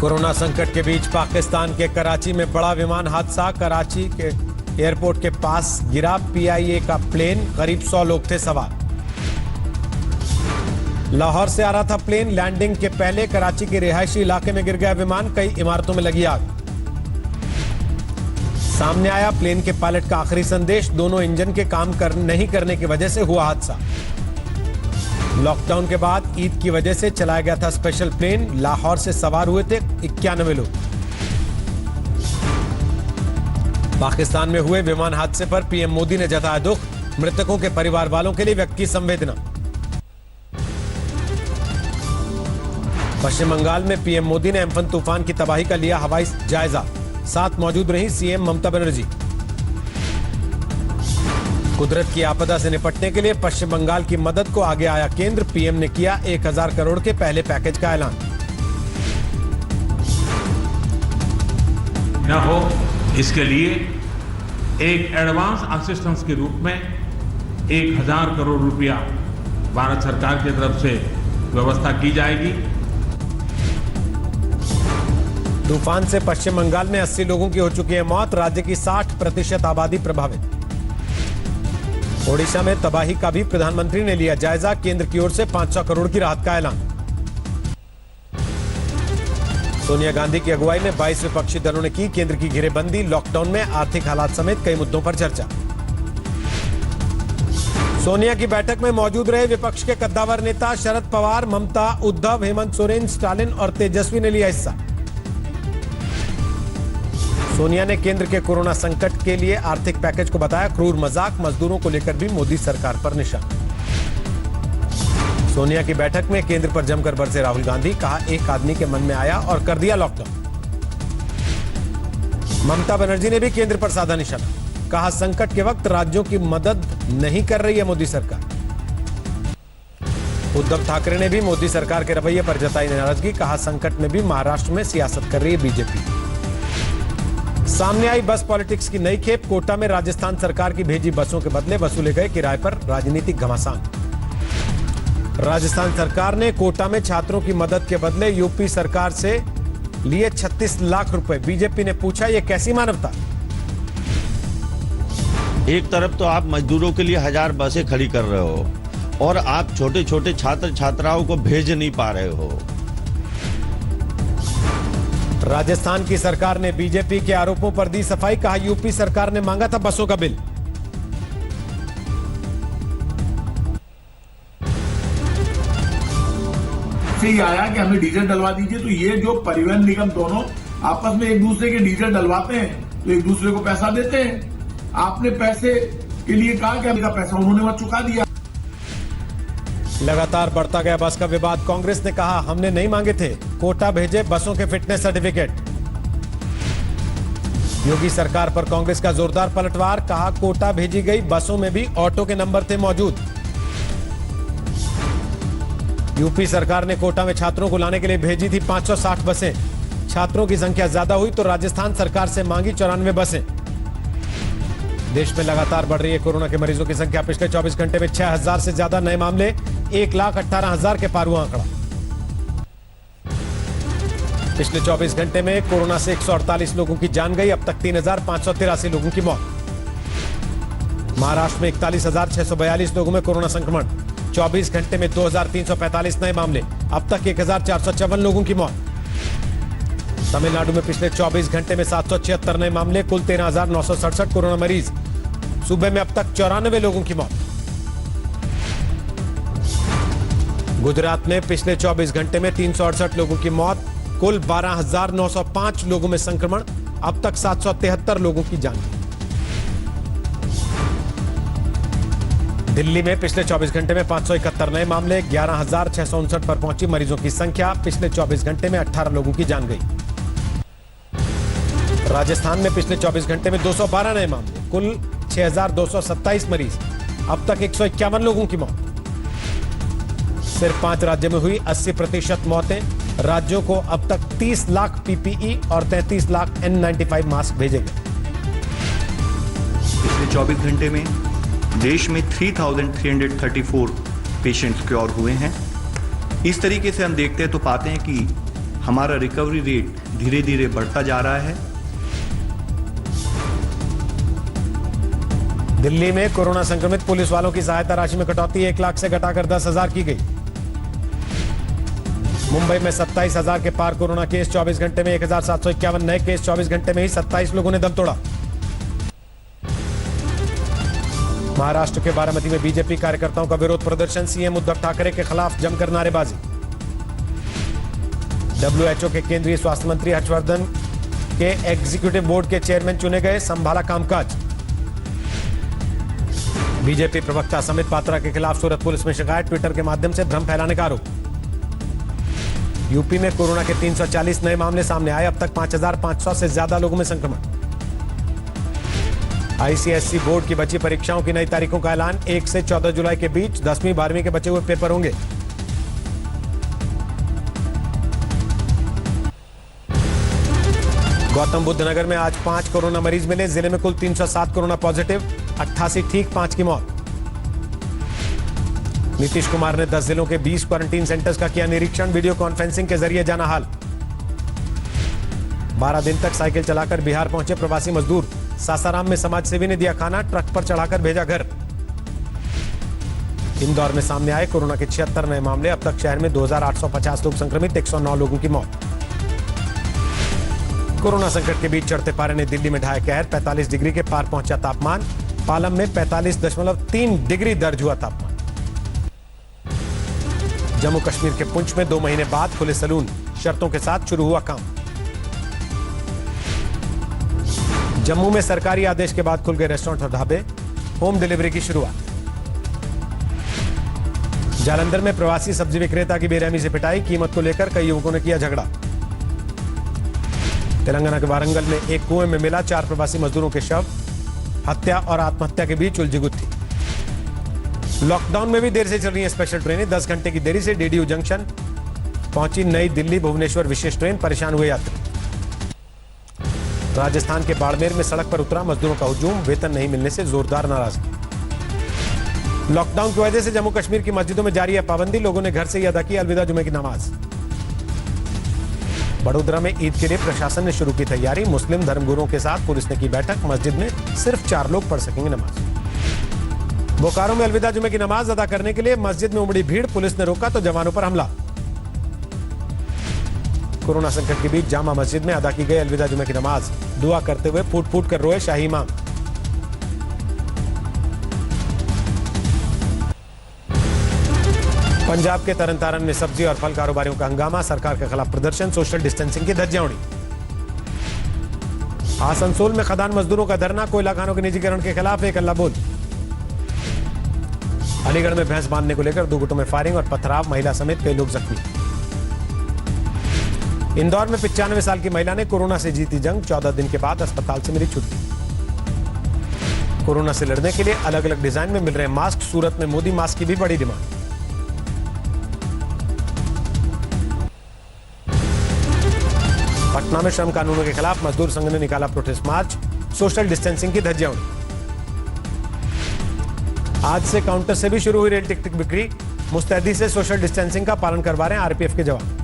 Corona संकट के बीच पाकिस्तान के कराची में बड़ा विमान हादसा। कराची के एयरपोर्ट के पास गिरा PIA का प्लेन, करीब 100 लोग थे सवार। लाहौर से आ रहा था प्लेन, लैंडिंग के पहले कराची के रिहायशी इलाके में गिर गया विमान, कई इमारतों में लगी आग। सामने आया प्लेन के पायलट का आखिरी संदेश, दोनों इंजन के काम नहीं करने की वजह से हुआ हादसा। लॉकडाउन के बाद ईद की वजह से चलाया गया था स्पेशल प्लेन, लाहौर से सवार हुए थे 91 लोग। पाकिस्तान में हुए विमान हादसे पर PM मोदी ने जताया दुख, मृतकों के परिवार वालों के लिए व्यक्त की संवेदना। पश्चिम बंगाल में PM मोदी ने एम्फन तूफान की तबाही का लिया हवाई जायजा, साथ मौजूद रही CM ममता बनर्जी। कुदरत की आपदा से निपटने के लिए पश्चिम बंगाल की मदद को आगे आया केंद्र, PM ने किया 1000 करोड़ के पहले पैकेज का ऐलान। न हो इसके लिए एक एडवांस असिस्टेंस के रूप में 1000 करोड़ रुपया भारत सरकार की तरफ से व्यवस्था की जाएगी। तूफान से पश्चिम बंगाल में 80 लोगों की हो चुकी है मौत, राज्य की 60% आबादी प्रभावित। ओडिशा में तबाही का भी प्रधानमंत्री ने लिया जायजा, केंद्र की ओर से 500 करोड़ की राहत का ऐलान। सोनिया गांधी की अगुवाई में 22 विपक्षी दलों ने की केंद्र की घेरेबंदी, लॉकडाउन में आर्थिक हालात समेत कई मुद्दों पर चर्चा। सोनिया की बैठक में मौजूद रहे विपक्ष के कद्दावर नेता शरद पवार, ममता, उद्धव, हेमंत सोरेन, स्टालिन और तेजस्वी ने लिया हिस्सा। सोनिया ने केंद्र के कोरोना संकट के लिए आर्थिक पैकेज को बताया क्रूर मजाक, मजदूरों को लेकर भी मोदी सरकार पर निशाना। सोनिया की बैठक में केंद्र पर जमकर बरसे राहुल गांधी, कहा एक आदमी के मन में आया और कर दिया लॉकडाउन। ममता बनर्जी ने भी केंद्र पर साधा निशाना, कहा संकट के वक्त राज्यों की मदद नहीं कर रही है मोदी सरकार। उद्धव ठाकरे ने भी मोदी सरकार के रवैये पर जताई नाराजगी, कहा संकट में भी महाराष्ट्र में सियासत कर रही है बीजेपी। सामने आई बस पॉलिटिक्स की नई खेप, कोटा में राजस्थान सरकार की भेजी बसों के बदले वसूले गए किराए पर राजनीतिक घमासान। राजस्थान सरकार ने कोटा में छात्रों की मदद के बदले यूपी सरकार से लिए 36 लाख रुपए। बीजेपी ने पूछा ये कैसी मानवता। एक तरफ तो आप मजदूरों के लिए 1000 बसें खड़ी कर रहे हो और आप छोटे छोटे छात्र छात्राओं को भेज नहीं पा रहे हो। राजस्थान की सरकार ने बीजेपी के आरोपों पर दी सफाई, कहा यूपी सरकार ने मांगा था बसों का बिल। ये आया कि हमें डीजल डलवा दीजिए, तो ये जो परिवहन निगम दोनों आपस में एक दूसरे के डीजल डलवाते हैं तो एक दूसरे को पैसा देते हैं। आपने पैसे के लिए कहा कि हमें पैसा उन्होंने वहां चुका दिया। लगातार बढ़ता गया बस का विवाद, कांग्रेस ने कहा हमने नहीं मांगे थे, कोटा भेजे बसों के फिटनेस सर्टिफिकेट। योगी सरकार पर कांग्रेस का जोरदार पलटवार, कहा कोटा भेजी गई बसों में भी ऑटो के नंबर थे मौजूद। यूपी सरकार ने कोटा में छात्रों को लाने के लिए भेजी थी 560 बसें, छात्रों की संख्या ज्यादा हुई तो राजस्थान सरकार से मांगी 94 बसें। देश में लगातार बढ़ रही है कोरोना के मरीजों की संख्या, पिछले 24 घंटे में 6000 से ज्यादा नए मामले, 1,18,000 के पार हुआ आंकड़ा। पिछले 24 घंटे में कोरोना से 148 लोगों की जान गई, अब तक 3,583 लोगों की मौत। महाराष्ट्र में 41,642 लोगों में कोरोना संक्रमण, 24 घंटे में 2,345 नए मामले, अब तक 1,454 लोगों की मौत। तमिलनाडु में पिछले 24 घंटे में 776 नए मामले, कुल 13,967 कोरोना मरीज। सूबे में अब तक 94 लोगों की मौत। गुजरात में पिछले 24 घंटे में 368 लोगों की मौत, कुल 12,905 लोगों में संक्रमण, अब तक 773 लोगों की जान। दिल्ली में पिछले 24 घंटे में 571 नए मामले, 11,659 पर पहुंची मरीजों की संख्या, पिछले 24 घंटे में 18 लोगों की जान गई। राजस्थान में पिछले 24 घंटे में 212 नए मामले, कुल 6,227 मरीज, अब तक 151 लोगों की मौत। सिर्फ 5 राज्यों में हुई 80% मौतें, राज्यों को अब तक 30 लाख PPE और 33 लाख N95 मास्क भेजे गए। पिछले 24 घंटे में देश में 3,334 पेशेंट्स क्योर हुए हैं। इस तरीके से हम देखते हैं तो पाते हैं कि हमारा रिकवरी रेट धीरे धीरे बढ़ता जा रहा है। दिल्ली में कोरोना संक्रमित पुलिस वालों की सहायता राशि में कटौती 1 लाख से घटाकर 10,000 की गई। मुंबई में 27,000 के पार कोरोना केस, 24 घंटे में 1,751 नए केस, 24 घंटे में ही 27 लोगों ने दम तोड़ा। महाराष्ट्र के बारामती में बीजेपी कार्यकर्ताओं का विरोध प्रदर्शन, सीएम उद्धव ठाकरे के खिलाफ जमकर नारेबाजी। WHO के केंद्रीय स्वास्थ्य मंत्री हर्षवर्धन के एग्जीक्यूटिव बोर्ड के चेयरमैन चुने गए, संभाला कामकाज। बीजेपी प्रवक्ता समित पात्रा के खिलाफ सूरत पुलिस में शिकायत, ट्विटर के माध्यम से भ्रम फैलाने का आरोप। यूपी में कोरोना के 340 नए मामले सामने आए, अब तक 5,500 से ज्यादा लोगों में संक्रमण। आईसीएसई बोर्ड की बची परीक्षाओं की नई तारीखों का ऐलान, 1 से 14 जुलाई के बीच 10वीं 12वीं के बचे हुए पेपर होंगे। गौतम बुद्ध नगर में आज 5 कोरोना मरीज मिले, जिले में कुल 307 कोरोना पॉजिटिव, 88 ठीक, 5 की मौत। नीतीश कुमार ने 10 जिलों के 20 क्वारंटीन सेंटर्स का किया निरीक्षण, वीडियो कॉन्फ्रेंसिंग के जरिए जाना हाल। 12 दिन तक साइकिल चलाकर बिहार पहुंचे प्रवासी मजदूर, सासाराम में समाजसेवी ने दिया खाना, ट्रक पर चढ़ाकर भेजा घर। इंदौर में सामने आए कोरोना के 76 नए मामले, अब तक शहर में 2,850 लोग संक्रमित, 109 लोगों की मौत। कोरोना संकट के बीच चढ़ते पारे ने दिल्ली में ढाया कहर, 45 डिग्री के पार पहुंचा तापमान, पालम में 45.3 डिग्री दर्ज हुआ तापमान। जम्मू कश्मीर के पुंछ में 2 महीने बाद खुले सैलून, शर्तों के साथ शुरू हुआ काम। जम्मू में सरकारी आदेश के बाद खुल गए रेस्टोरेंट और ढाबे, होम डिलीवरी की शुरुआत। जालंधर में प्रवासी सब्जी विक्रेता की बेरहमी से पिटाई, कीमत को लेकर कई युवकों ने किया झगड़ा। तेलंगाना के वारंगल में एक कुएं में मिला 4 प्रवासी मजदूरों के शव, हत्या और आत्महत्या के बीच उलझी गुत्थी। लॉकडाउन में भी देर से चल रही है स्पेशल ट्रेनें, 10 घंटे की देरी से डीडीयू जंक्शन पहुंची नई दिल्ली भुवनेश्वर विशेष ट्रेन, परेशान हुए यात्री। राजस्थान के बाड़मेर में सड़क पर उतरा मजदूरों का हुजूम, वेतन नहीं मिलने से जोरदार नाराजगी। लॉकडाउन की वजह से जम्मू कश्मीर की मस्जिदों में जारी है पाबंदी, लोगों ने घर से ही अदा की अलविदा जुमे की नमाज। बड़ोदरा में ईद के लिए प्रशासन ने शुरू की तैयारी, मुस्लिम धर्मगुरुओं के साथ पुलिस ने की बैठक, मस्जिद में सिर्फ 4 लोग पढ़ सकेंगे नमाज। बोकारो में अलविदा जुमे की नमाज अदा करने के लिए मस्जिद में उमड़ी भीड़, पुलिस ने रोका तो जवानों पर हमला। कोरोना संकट के बीच जामा मस्जिद में अदा की गई अलविदा जुमे की नमाज, दुआ करते हुए फूट फूट कर रोए शाही इमाम। पंजाब के तरनतारन में सब्जी और फल कारोबारियों का हंगामा, सरकार के खिलाफ प्रदर्शन, सोशल डिस्टेंसिंग की धज्जियां उड़ी। आसनसोल में खदान मजदूरों का धरना, कोयला खानों के निजीकरण के खिलाफ एक अल्लाह बोल। अलीगढ़ में भैंस बांधने को लेकर 2 गुटों में फायरिंग और पथराव, महिला समेत कई लोग जख्मी। इंदौर में 95 साल की महिला ने कोरोना से जीती जंग, 14 दिन के बाद अस्पताल से मिली छुट्टी। कोरोना से लड़ने के लिए अलग अलग डिजाइन में मिल रहे मास्क, सूरत में मोदी मास्क की भी बड़ी डिमांड। पटना में श्रम कानूनों के खिलाफ मजदूर संघ ने निकाला प्रोटेस्ट मार्च, सोशल डिस्टेंसिंग की धज्जियां उड़ी। आज से काउंटर से भी शुरू हुई रेल टिकट बिक्री, मुस्तैदी से सोशल डिस्टेंसिंग का पालन करवा रहे हैं आरपीएफ के जवान।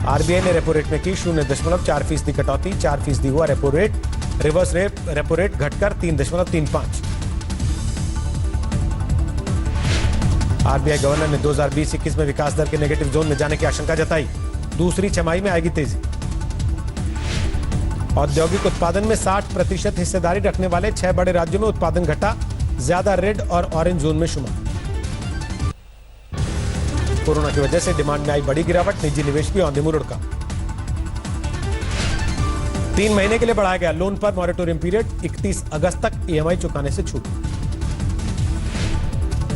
आरबीआई ने रेपो रेट में की 0.4% कटौती, 4% हुआ repo rate, reverse repo rate घटकर 3.35। आरबीआई गवर्नर ने 2020-21 में विकास दर के नेगेटिव जोन में जाने की आशंका जताई, दूसरी छमाही में आएगी तेजी। औद्योगिक उत्पादन में 60% हिस्सेदारी रखने वाले 6 बड़े राज्यों में उत्पादन घटा, ज्यादा रेड और ऑरेंज जोन में शुमार। कोरोना की वजह से डिमांड में आई बड़ी गिरावट, निजी निवेश भी औंधे मुड़ का। 3 महीने के लिए बढ़ाया गया लोन पर मॉरेटोरियम पीरियड, 31 अगस्त तक ईएमआई चुकाने से छूट।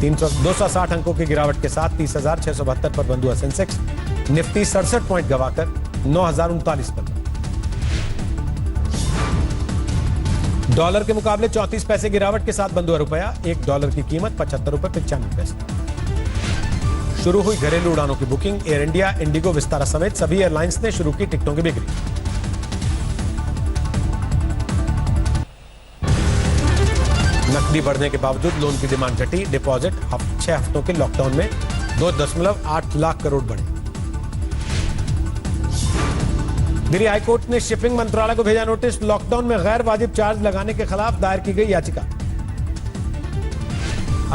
260 अंकों की गिरावट के साथ 30,672 पर बंद हुआ सेंसेक्स, निफ्टी 67 पॉइंट गवाकर 9,039 पर। डॉलर के मुकाबले 34 पैसे गिरावट के साथ बंद हुआ रुपया, $1 की कीमत 75 रुपए 95 पैसे। शुरू हुई घरेलू उड़ानों की booking, air India, Indigo, Vistara समेत सभी एयरलाइंस ने शुरू की टिकटों की बिक्री। नकदी बढ़ने के बावजूद लोन की डिमांड घटी, डिपॉजिट 6 हफ्तों के लॉकडाउन में 2.8 लाख करोड़ बढ़े। दिल्ली हाईकोर्ट ने शिपिंग मंत्रालय को भेजा नोटिस, लॉकडाउन में गैर वाजिब चार्ज लगाने के खिलाफ दायर की गई याचिका।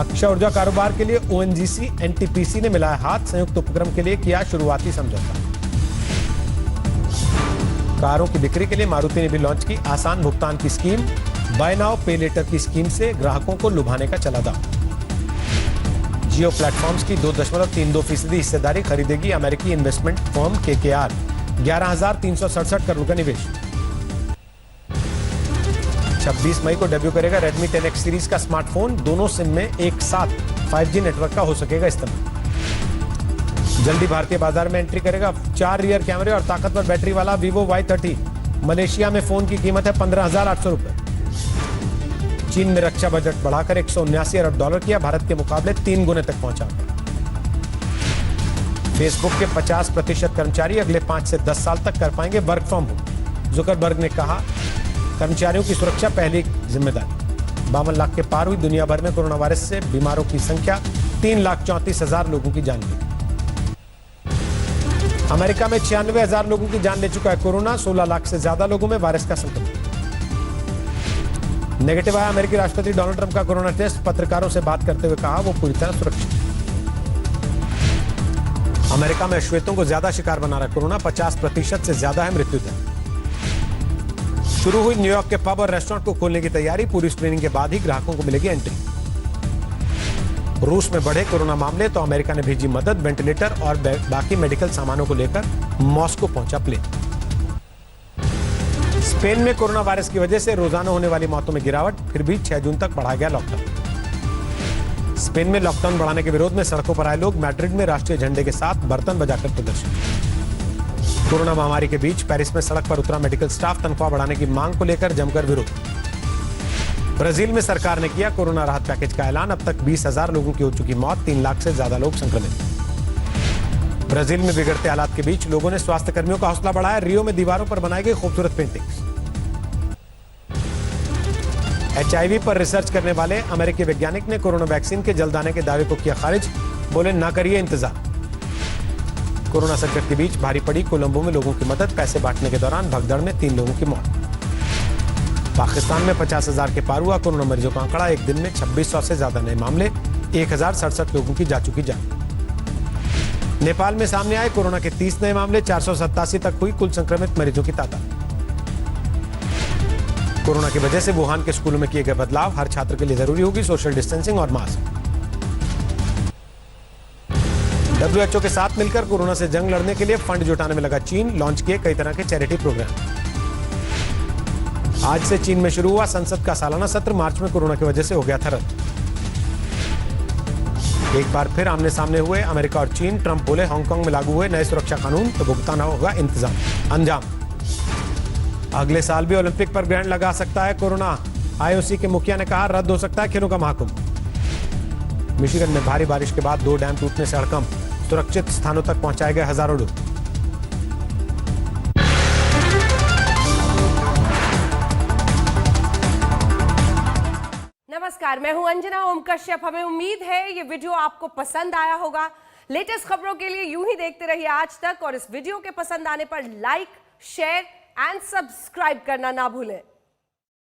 अक्षय ऊर्जा कारोबार के लिए ओएनजीसी एनटीपीसी ने मिलाया हाथ, संयुक्त उपक्रम के लिए किया शुरुआती समझौता। कारों की बिक्री के लिए मारुति ने भी लॉन्च की आसान भुगतान की स्कीम, बाय नाउ पे लेटर की स्कीम से ग्राहकों को लुभाने का चला दांव। जियो प्लेटफॉर्म्स की 2.32% हिस्सेदारी खरीदेगी अमेरिकी इन्वेस्टमेंट फर्म केकेआर, 11,367 करोड़ का निवेश। 26 मई को डेब्यू करेगा Redmi 10X सीरीज का स्मार्टफोन, दोनों सिम में एक साथ 5G नेटवर्क का हो सकेगा इस्तेमाल। जल्दी भारतीय बाजार में एंट्री करेगा 4 रियर कैमरे और ताकतवर बैटरी वाला Vivo Y30। मलेशिया में फोन की कीमत है 15,800 रुपए। चीन ने रक्षा बजट बढ़ाकर $179 अरब किया, भारत के मुकाबले 3 गुने तक पहुंचा। फेसबुक के 50% कर्मचारी अगले 5 से 10 साल तक कर पाएंगे वर्क फ्रॉम होम। जुकरबर्ग ने कहा, कर्मचारियों की सुरक्षा पहली जिम्मेदारी। 52 लाख के पार हुई दुनिया भर में कोरोना वायरस से बीमारों की संख्या, 3,34,000 लोगों की जान ली। अमेरिका में 96,000 लोगों की जान ले चुका है कोरोना, 16 लाख से ज्यादा लोगों में वायरस का संक्रमण। नेगेटिव आया अमेरिकी राष्ट्रपति डोनाल्ड ट्रंप का कोरोना टेस्ट, पत्रकारों से बात करते हुए कहा वो पूरी तरह सुरक्षित। अमेरिका में अश्वेतों को ज्यादा शिकार बना रहा कोरोना, 50% से ज्यादा है मृत्यु दर। शुरू हुई न्यूयॉर्क के पब और रेस्टोरेंट को खोलने की तैयारी, पूरी स्क्रीनिंग के बाद ही ग्राहकों को मिलेगी एंट्री। रूस में बढ़े कोरोना मामले तो अमेरिका ने भेजी मदद, वेंटिलेटर और बाकी मेडिकल सामानों को लेकर मॉस्को पहुंचा प्लेन। स्पेन में कोरोना वायरस की वजह से रोजाना होने वाली मौतों में गिरावट, फिर भी 6 जून तक बढ़ाया गया लॉकडाउन। स्पेन में लॉकडाउन बढ़ाने के विरोध में सड़कों पर आए लोग, मैड्रिड में राष्ट्रीय झंडे के साथ बर्तन बजाकर प्रदर्शन। कोरोना महामारी के बीच पेरिस में सड़क पर उतरा मेडिकल स्टाफ, तनख्वाह बढ़ाने की मांग को लेकर जमकर विरोध। ब्राजील में सरकार ने किया कोरोना राहत पैकेज का ऐलान, अब तक 20,000 लोगों की हो चुकी मौत, 3 लाख से ज्यादा लोग संक्रमित। ब्राजील में बिगड़ते हालात के बीच लोगों ने स्वास्थ्य कर्मियों का हौसला बढ़ाया, रियो में दीवारों पर बनाई गई खूबसूरत पेंटिंग्स। HIV पर रिसर्च करने वाले अमेरिकी वैज्ञानिक ने कोरोना वैक्सीन के जल्द आने के दावे को किया खारिज, बोले ना करिए इंतजार। कोरोना संकट के बीच भारी पड़ी कोलंबो में लोगों की मदद, पैसे बांटने के दौरान भगदड़ में 3 लोगों की मौत। पाकिस्तान में 50,000 के पार हुआ कोरोना मरीजों का आंकड़ा, एक दिन में 2600 से ज्यादा नए मामले, 1,067 लोगों की जा चुकी जान। नेपाल में सामने आए कोरोना के 30 नए मामले, 487 तक हुई कुल संक्रमित मरीजों की तादाद। कोरोना की वजह से वुहान के स्कूलों में किए गए बदलाव, हर छात्र के लिए जरूरी होगी सोशल डिस्टेंसिंग और मास्क। WHO के साथ मिलकर कोरोना से जंग लड़ने के लिए फंड जुटाने में लगा चीन, लॉन्च किए कई तरह के चैरिटी प्रोग्राम। आज से चीन में शुरू हुआ संसद का सालाना सत्र, मार्च में कोरोना की वजह से हो गया था रद्द। एक बार फिर आमने सामने हुए अमेरिका और चीन, ट्रंप बोले हांगकांग में लागू हुए नए सुरक्षा कानून तो भुगताना होगा अंजाम। अगले साल भी ओलंपिक पर ग्रहण लगा सकता है कोरोना, IOC के मुखिया ने कहा रद्द हो सकता है खेलों का महाकुंभ। मिशिगन में भारी बारिश के बाद 2 डैम टूटने से हड़कंप, सुरक्षित स्थानों तक पहुंचाए गए हजारों लोग। नमस्कार, मैं हूं अंजना ओम कश्यप। हमें उम्मीद है ये वीडियो आपको पसंद आया होगा। लेटेस्ट खबरों के लिए यूं ही देखते रहिए आज तक, और इस वीडियो के पसंद आने पर लाइक, शेयर एंड सब्सक्राइब करना ना भूलें।